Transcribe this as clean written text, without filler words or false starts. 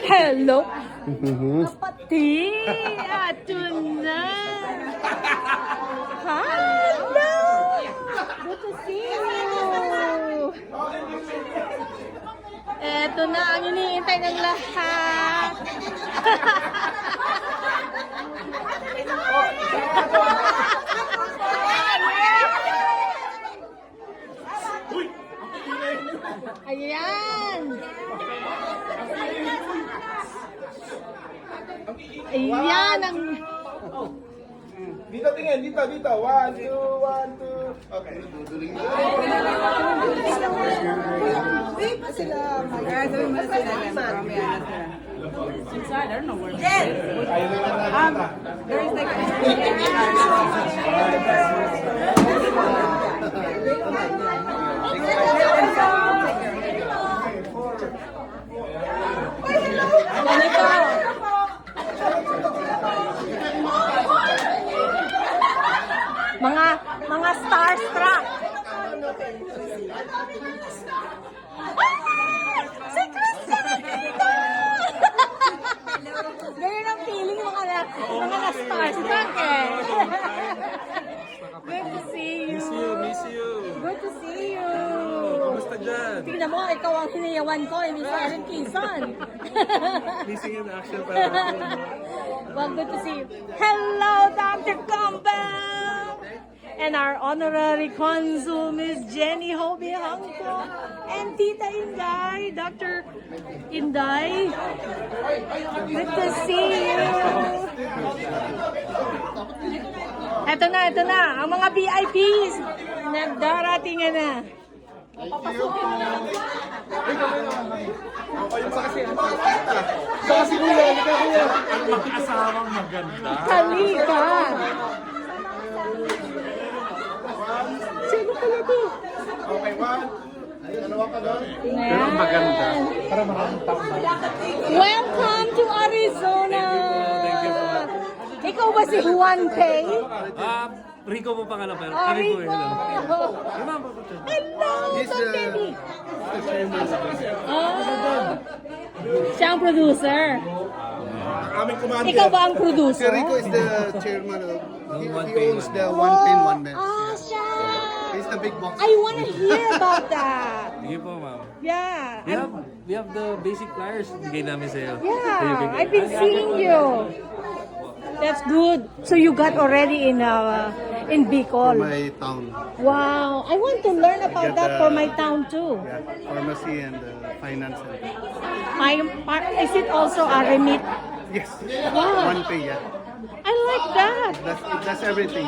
Hello. Kapatid. Ato na. Hello. Good to see you. Eto na ang iniintay ng lahat. Ayan. Ayan ang... Dito tingin, dito. 1, 2, 1, 2. Okay. Inside, I don't know where. Ayun na lang nakita. There is like Ganito. Mga starstruck. Si Christina! Ganyan ang feeling mga na-starstruck eh. Good to see you. Miss you. Good to see you. Kamusta dyan? Tingnan mo, ikaw ang hinayawan ko, eh, Miss Erin Quezon. Missing in action para ako. Well, good to see you. Hello, Dr. Campbell! And our honorary consul, Miss Jenny Hobie Hangko. And Tita Inday, Dr. Inday. Good to see you. Ito na. Ang mga VIPs. Nagdarating na. Sa kasi kuya, halika kuya. Mag-asawang maganda. Halika. Sino pala to? Okay, 1. Dalawa ka doon. Pero ang maganda. Para maraming tao. Welcome to Arizona! Thank you po. Ikaw ba si Juan Pei? Rico po pangalan pero. Oh, Rico. Rico! Yung mga po. Hello, Tom Teddy! Siya ang producer. Aming commander. Ikaw ba ang producer? Rico is the chairman of, he One Pain. owns the One Pain One Man. Ah, siya! He's the big boss. I wanna hear about that. Sige po, ma'am. Yeah. We have the basic flyers. Bigay namin sa'yo. Yeah, I've been seeing you. That's good. So you got already in Bicol. My town. Wow, I want to learn about that for my town too. Yeah, pharmacy and finance. Is it also a remit? Yes. Wow, One Pay, yeah. I like that. That's everything.